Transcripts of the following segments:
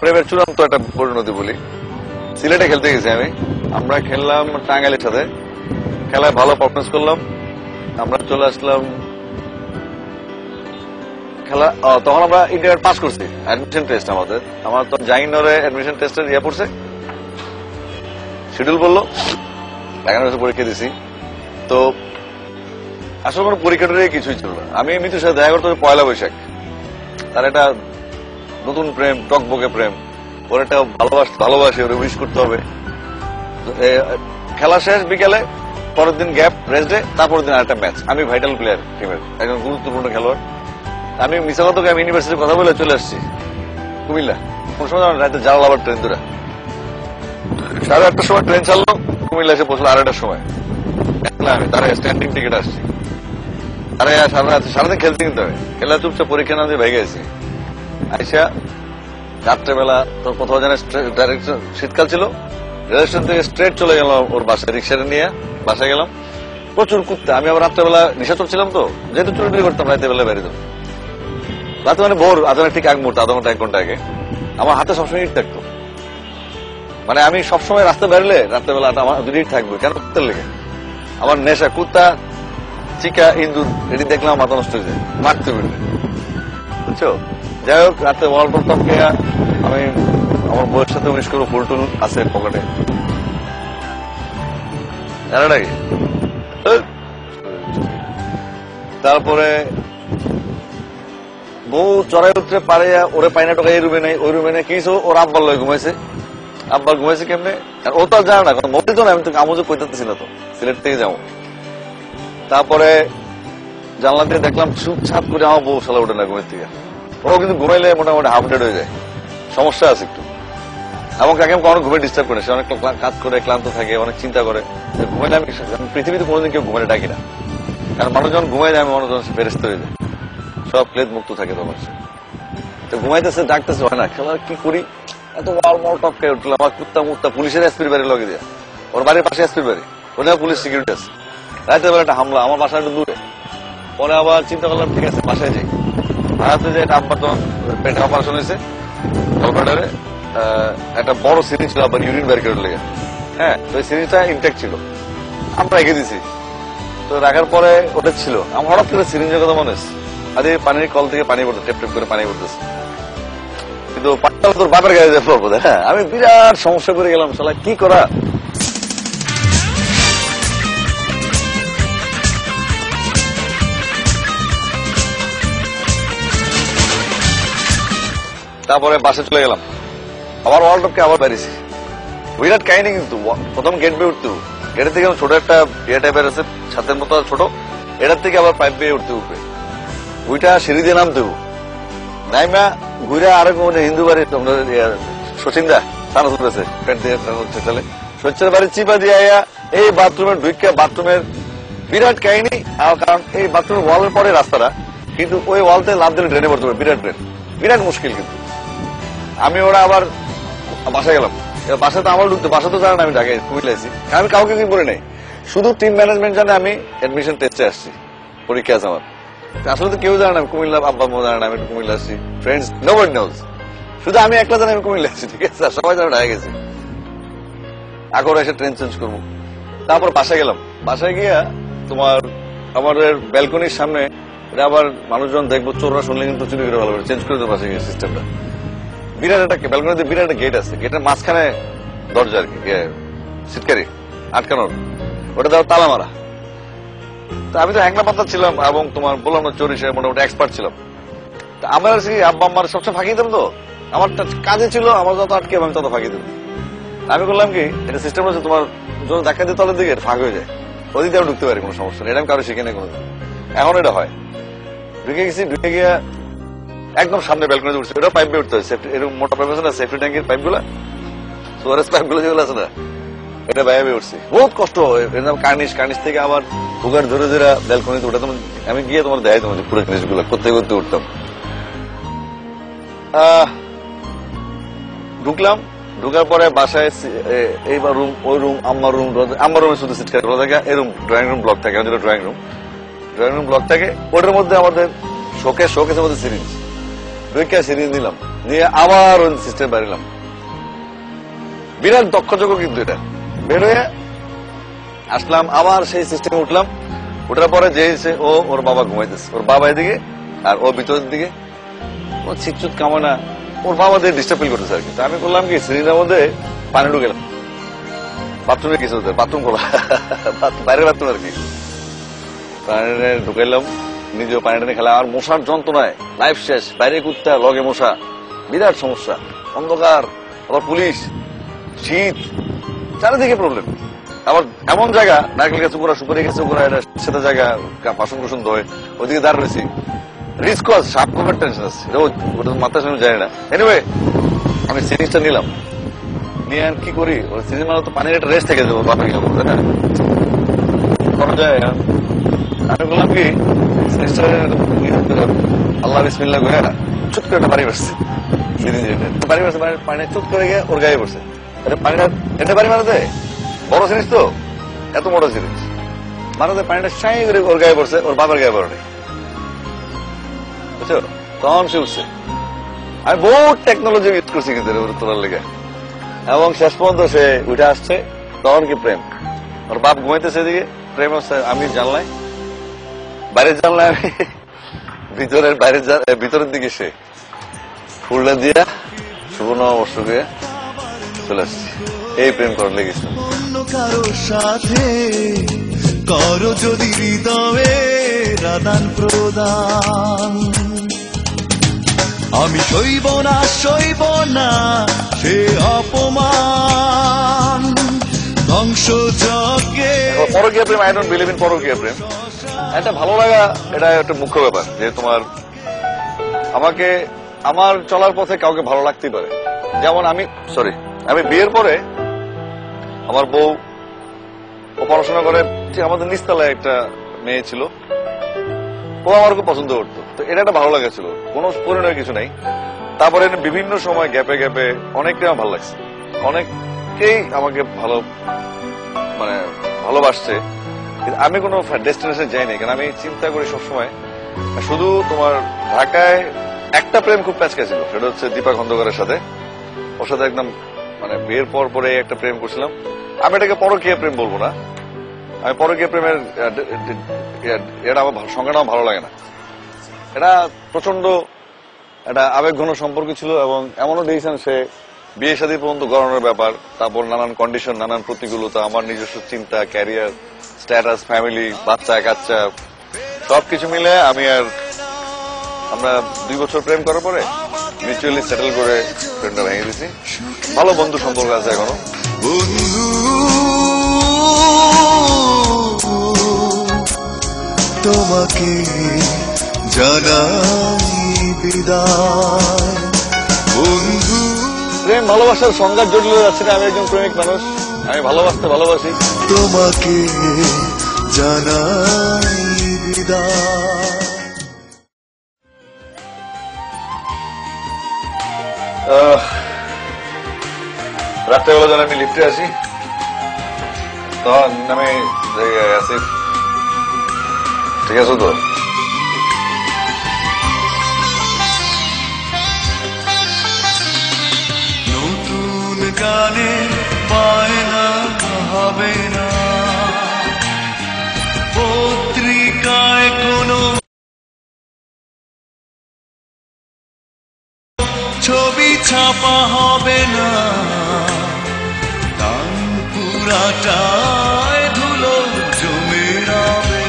প্রেমের চূড়ান্ত একটা পরিণতি বলি। সিলেটে খেলতে গেছি আমরা খেললাম টাঙ্গাইলের সাথে, খেলায় ভালো পারফরমেন্স করলাম, আমরা চলে আসলাম খেলা। তখন আমরা ইন্টারভিউ পাস করছি, অ্যাডমিশন টেস্ট আমার তো জাহিনগরে অ্যাডমিশন টেস্টের ইয়ে পড়ছে, শিডিউল বললো, এখানে পরীক্ষা দিছি। তো আসলে কোনো পরীক্ষাটারই কিছুই ছিল না। আমি মিতুর সাথে দেখা করতে পয়লা বৈশাখ, তার একটা নতুন প্রেম, টকবকে প্রেম, ওর একটা ভালোবাসে, ওর উইশ করতে হবে। খেলা শেষ বিকেলে, পরের দিন গ্যাপ, রেস্ট ডে, তারপরের দিন আরেকটা ম্যাচ। আমি ভাইটাল প্লেয়ার টিমের, একজন গুরুত্বপূর্ণ খেলোয়াড়। আমি মিসাগতকে আমি ইউনিভার্সিটির কথা বলে চলে আসছি কুমিল্লা। কোন সময় রাতে জালালাবাদ ট্রেন ধরে 8:30টার সময় ট্রেন চাললো, কুমিল্লা এসে পৌঁছলো 8টার সময়। আমি তারা স্ট্যান্ডিং টিকিট আসছি, তারা সারাদিন খেলতে কিনতে হবে, খেলা চুপচাপ পরীক্ষা না দিয়ে ভেগে গেছি। আইসা রাত্রেবেলা তোর কোথাও জানে শীতকাল ছিল, রেল স্টেশন থেকে স্ট্রেট চলে গেলাম ওর বাসায়, রিক্সাটা নিয়ে বাসায় গেলাম। প্রচুর কুত্তা। আমি আবার রাত্রেবেলা নিশাচর ছিলাম, তো যেহেতু চুরি করতাম রাতের বেলা বেরিয়ে দেবো। রাতে মানে ভোর আধা ঠিক এক মুহূর্তে, আধা ঘন্টা 1 ঘন্টা আগে আমার হাতে সবসময় ইট থাকতো। মানে আমি সবসময় রাস্তা বেরোলে রাত্রেবেলা আমার দুটো ইট থাকবে, কেন? কুত্তার লেগে আমার নেশা। কুত্তা, চিকা, ইন্দুর, এটি দেখলাম মাথা নষ্ট হয়ে যায়, মারতে বেরোলে, বুঝছো? যাই হোক, রাতে ওয়াল করতাম কে, আমি আমার বউয়ের সাথে উনিশ করে ফুল টুল আছে পকেটে। তারপরে বউ চড়াই উঠতে পারে, ওরে পাইনা টোকা এই রুমে নেই, ওই রুমে নেই, কিছু ওর আব্বার লয় ঘুমাইছে। আব্বার ঘুমাইছে কেমনে ও তো আর জানে না, কারণ মধ্যে তো না, আমি তো আমুজে কইতেছি না তো, সিলেট থেকে যাবো। তারপরে জানলা দিয়ে দেখলাম চুপচাপ করে আমার বউ শালা ওঠে না ঘুমের থেকে। ও কিন্তু ঘুমাইলে মোটামুটি হাফ ডেড হয়ে যায়, সমস্যা আছে একটু। এবং কাকে কখনো ঘুমে ডিস্টার্ব করে, সে অনেক কাজ করে, ক্লান্ত থাকে, অনেক চিন্তা করে। ঘুমাইলে আমি পৃথিবীতে কোনোদিন কেউ ঘুমাইলে ডাকি না, কারণ মানুষ যখন ঘুমাই যায়, আমি মানুষ যখন ফেরেস্ত হয়ে যায়, সব ক্লেদ মুক্ত থাকে তখন। তো ঘুমাইতেছে, ডাকতেছে, হয় না। খেলা কি করি, এত ওয়াল মল টপ খেয়ে উঠলাম। আমার কুত্তা মুত্তা পুলিশের এসপির বাড়ি লগে দেয়া, ওর বাড়ির পাশে এসপির বাড়ি, ওখানে পুলিশ সিকিউরিটি আছে। রাতের বেলা একটা হামলা, আমার বাসা একটু দূরে। পরে আবার চিন্তা করলাম, ঠিক আছে বাসায় যাই। ভাড়াতে যে এটা আব্বার তখন পেটে অপারেশন হয়েছে, কলকাতারে একটা বড় সিরিজ ছিল আবার ইউরিন বের করে লেগে। হ্যাঁ, তো ওই সিরিজটা ইনটেক্ট ছিল, আমরা রেখে দিছি। তো রাখার পরে ওটা ছিল, আমার হঠাৎ করে সিরিঞ্জের কথা মনে হচ্ছে, আরে পানির কল থেকে পানি পড়তো, টেপ টেপ করে পানি পড়তেছে, কিন্তু তোর বাপের গায়ে যে পড়বো। হ্যাঁ, আমি বিরাট সমস্যা করে গেলাম, শালা কি করা। তারপরে বাসে চলে গেলাম, আবার ওয়ার্ল্ড কাপকে আবার বেরিয়েছি। বিরাট কাহিনী কিন্তু। প্রথম গেট বেয়ে উঠতে, গেটের থেকে ছোট একটা ইয়ে টাইপের আছে, ছাতের মতো ছোট, এটার থেকে আবার পাইপ বেয়ে উঠতে উঠবে, ওইটা সিঁড়ি দিয়ে নামতে নাইমা ঘুরে আরেক হিন্দু বাড়ি সচিন্দা টানা তুলেছে, পেট দিয়ে চলে সচ্ছের বাড়ির চিপা দিয়ে এই বাথরুমের ঢুকে, বাথরুমের বিরাট কাহিনী। কারণ এই বাথরুমের ওয়ালের পরে রাস্তাটা, কিন্তু ওই ওয়ালতে লাভ দিলে ড্রেনে পড়তে হবে, বিরাট ড্রেন, বিরাট মুশকিল। কিন্তু আমি ওরা আবার বাসায় গেলাম, বাসা তো আমার ঢুকতে, বাসা তো জানে না আমি ঢাকায় কুমিল্লাইছি, আমি কাউকে কি বলে নাই, শুধু টিম ম্যানেজমেন্ট জানে আমি অ্যাডমিশন টেস্টে আসছি, পরীক্ষা আছে আমার। আসলে তো কেউ জানে না, কুমিল্লা আব্বা মা জানে না আমি কুমিল্লা আসছি, ফ্রেন্ডস নোবডি নোজ, শুধু আমি একলা জানি আমি কুমিল্লা আসছি, ঠিক আছে? সবাই জানে ঢাকা গেছি। আগর এসে ট্রেন চেঞ্জ করবো। তারপর বাসায় গেলাম, বাসায় গিয়া তোমার আমাদের ব্যালকনির সামনে, এটা আবার মানুষজন দেখবো, চোররা শুনলে কিন্তু চুরি করে ভালো করে চেঞ্জ করে দেবো বাসায় গিয়ে সিস্টেমটা। বিরাট একটা ব্যালকনিতে বিরাট একটা গেট আছে, গেটের মাঝখানে দরজা আর কি, সিটকারি আটকানোর, ওটা দেওয়া তালা মারা। আমি তো হ্যাংলা পাতা ছিলাম, এবং তোমার বললাম না চোরি সে মোটামুটি এক্সপার্ট ছিলাম। আমার আব্বা আম্মার সবসময় ফাঁকি দিতাম, তো আমার কাজে ছিল আমার যত আটকে আমি তত ফাঁকি দিতাম। আমি করলাম কি, এটা সিস্টেম হচ্ছে তোমার যখন দেখা দিয়ে তলের দিকে ফাঁক হয়ে যায়, ওদিকে আমি ঢুকতে পারি, কোনো সমস্যা নেই, এটা আমি কারো শিখে নেই কোনো। এখন এটা হয়, ঢুকে গেছি, ঢুকে গিয়ে একদম সামনে ব্যালকনিতে উঠছে, ওটা পাইপ দিয়ে উঠতে হয়, এরকম মোটা পাইপ আছে না, সেফটি ট্যাঙ্কের পাইপ গুলা, সোয়ারেজ পাইপ গুলো যেগুলো আছে না, এটা বাইরে উঠছি, বহুত কষ্ট। কার্নিশ থেকে আবার হুগার ধরে ধরে ব্যালকনিতে উঠে, আমি গিয়ে তোমার দেখাই তোমার পুরো জিনিসগুলো করতে করতে উঠতাম। ঢুকলাম, ঢুকার পরে বাসায় এইবার রুম, ওই রুম, আমার রুমে শুধু সিট কাটে থাকে, এরুম ড্রয়িং রুম ব্লক থাকে, আমাদের ড্রয়িং রুম ব্লক থাকে, ওটার মধ্যে আমাদের শোকেসের মধ্যে সিরিঞ্জ, দুইটা সিরিজ নিলাম, নিয়ে আবার ওই সিস্টেম বাড়িলাম। বিরাট দক্ষযোগ্য কিন্তু এটা। বের হয়ে আসলাম, আবার সেই সিস্টেমে উঠলাম। ওঠার পরে যে ওর বাবা ঘুমাইতেছে, ওর বাবা এদিকে আর ও ভিতরের দিকে, ও ছিকচুত কামনা ওর বাবা দিয়ে ডিস্টার্ব ফিল করতেছে আর কি। আমি করলাম কি, সিলিন্ডারের মধ্যে পানি ঢুকেলাম, বাথরুমে কিছু বাথরুম খোলা, বাইরের বাথরুম আর কি। পানি ঢুকাইলাম, নিজেও পানি টানি খেলাম। আর মশার যন্ত্রণায় লাইফ শেষ। বাইরে কুত্তা, লগে মশা, বিরাট সমস্যা। অন্ধকার, আবার পুলিশ, শীত, চারিদিকে প্রবলেম। আবার এমন জায়গা, নারকেল গাছ উপরা, সুপারি গাছ উপরা, এটা সেটা জায়গা, বাসন কুসন ধোয়, ওইদিকে দাঁড় রয়েছি। রিস্ক আছে, সাপ কমার টেনশন আছে, ওটা মাথার সামনে যায় না। এনিওয়ে আমি সিরিজটা নিলাম, নিয়ে আর কি করি, ওই সিরিজ মানে তো পানির একটা রেস্ট থেকে যাবো, বাপা গেলাম, তাই না? করা যায়। আমি বললাম কি, আল্লাহ বিসমিল্লাহ করে চুট করে একটা পানি পড়ছে, পানি পড়ছে, পানি চুট করে গিয়ে ওর গায়ে পড়ছে। পানিটা এটা পানি মারাতে বড় জিনিস তো, এত বড় জিনিস মারাতে পানিটা সাই করে ওর গায়ে পড়ছে, ওর বাবার গায়ে পড়ে, বুঝছো? তখন সে উঠছে। আমি বহুত টেকনোলজি ইউজ করছি কিন্তু তোলার লেগে, এবং শেষ পর্যন্ত সে উঠে আসছে। তখন কি প্রেম, ওর বাপ ঘুমাইতেছে এদিকে, প্রেম হচ্ছে আমি জানলাই, বাইরের জানলায় আমি ভিতরের ভিতরের দিকে সে ফুলটা দিয়া শুভ নববর্ষকে চলে আসছি। এই প্রেম করার লেগেছে। অন্য কারো সাথে করো যদি হৃদয়ের আদান প্রদান, আমি সইব না সে অপমান, ধ্বংস যজ্ঞে। পরকীয়া প্রেম, আই ডোন্ট বিলিভ ইন পরকীয়া প্রেম। এটা ভালো লাগা, এটা একটা মুখ্য ব্যাপার, যে তোমার আমাকে আমার চলার পথে কাউকে ভালো লাগতেই পারে। যেমন আমি বিয়ের পরে আমার বউ, ও পড়াশোনা করে, আমাদের নিচতলায় একটা মেয়ে ছিল, ও আমার খুব পছন্দ করতো। তো এটা একটা ভালো লাগা ছিল, কোনো পরিণয় কিছু নাই। তারপরে বিভিন্ন সময় গ্যাপে গ্যাপে অনেকটাই আমার ভালো লাগছে, অনেকেই আমাকে ভালোবাসছে। আমি কোনো ডেস্টিনেশনে যাইনি, কারণ আমি চিন্তা করি সবসময় শুধু তোমার ঢাকায় একটা প্রেম খুব প্যাচকা ছিল, সেটা হচ্ছে দীপা খন্দকারের সাথে। ওর সাথে একদম বিয়ের পরে একটা প্রেম করছিলাম। আমি এটাকে পরকীয়া প্রেম বলবো না, আমি পরকীয়া প্রেমের এটা আমার সংজ্ঞাটা আমার ভালো লাগে না। এটা প্রচন্ড একটা আবেগঘন সম্পর্ক ছিল, এবং এমনও দেখেছেন সে বিয়ে শাদী পর্যন্ত গড়ানোর ব্যাপার, তারপর নানান কন্ডিশন, নানান প্রতিকূলতা, আমার নিজস্ব চিন্তা, ক্যারিয়ার, স্ট্যাটাস, ফ্যামিলি, বাচ্চা কাচ্চা, সবকিছু মিলে আমরা 2 বছর প্রেম করার পরে মিউচুয়ালি সেটেল করে প্রেমটা ভেঙে দিয়েছি। ভালো বন্ধু সম্পর্ক আছে এখনো। বন্ধু তোমাকে জানাই বিদায়, বন্ধু। প্রেম ভালোবাসার সংঘাত জটিল যাচ্ছে না। আমি একজন প্রেমিক মানুষ, আমি ভালোবাসি। তোমাকে জানাই বিদায়। রাত্রেবেলা যখন আমি লিফটে আসি, তখন আমি আছি, ঠিক আছে তো? নতুন গানে বায়না হবে না, পত্রিকায় কোনো ছবি ছাপা হবে না, গান পুরাটায় ধুলো জমে রবে,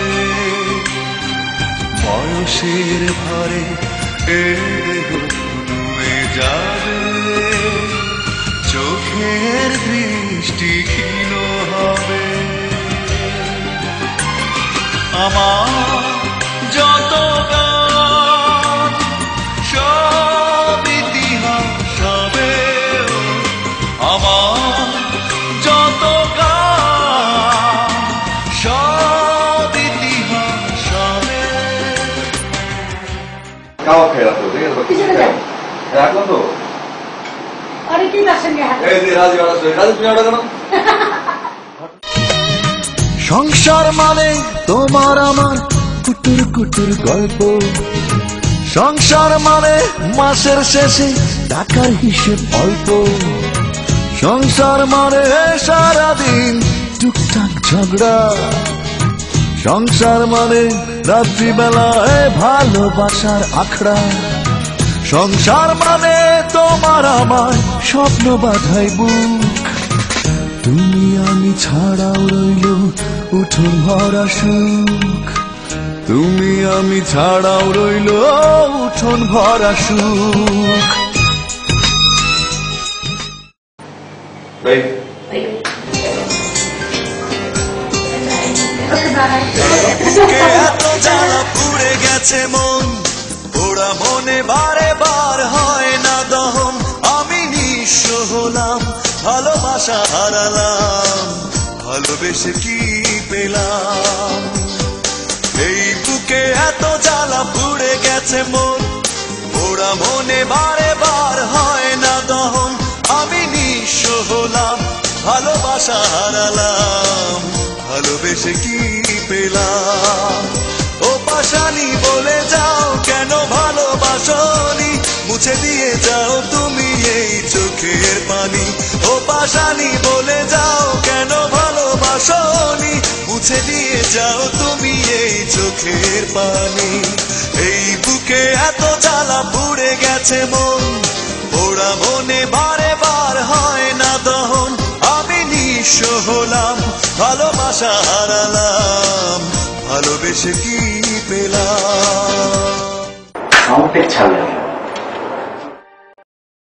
বয়সের ভারে নুয়ে যাবে, চোখের দৃষ্টি ক্ষীণ হবে। আমার যত গান সব ইতিহাস হবে, আমার যত গান সব ইতিহাস হবে। খাওয়া খেয়ে রাখো, ঠিক আছে? রাখলাম তো। সংসার মানে তোমার আমার কুটুর কুটুর গল্প, সংসার মানে মাসের শেষে টাকার হিসেব অল্প, সংসার মানে সারাদিন টুকটাক ঝগড়া, সংসার মানে রাত্রিবেলায় ভালোবাসার আখড়া, সংসার মানে তোমার আমার স্বপ্ন বাঁধাই বুক, তুমি আমি ছাড়াও রইল উঠোন ভরা সুখ, তুমি আমি ছাড়াও রইল উঠোন ভরা সুখ। বুকে এত জ্বালা পুড়ে গেছে মন, ওরা মনে বারে বার হয় না দহন, আমি নিঃস্ব হলাম ভালোবাসা হারালাম, ভালোবেসে কি পেলাম। এই বুকে এত জ্বালা পুড়ে গেছে মন, ওরা মনে বারে বার হয় না দহন, আমি নিঃস্ব হলাম ভালোবাসা হারালাম, ভালোবেসে কি পেলাম। ও পাশানি বলে যাও কেন ভালোবাসনি, মুছে দিয়ে যাও তুমি এই চোখের পানি, ও পাশানি বলে যাও কেন ভালোবাসনি, মুছে দিয়ে যাও তুমি এই চোখের পানি। এই বুকে এত জ্বালা পুড়ে গেছে মন, ওরা মনে বারে বার হয় না দহন, আমি নিঃস্ব হলাম ভালোবাসা হারালাম, ভালোবেসে কি পেলাম। সাউন্ড ছাড়লাম।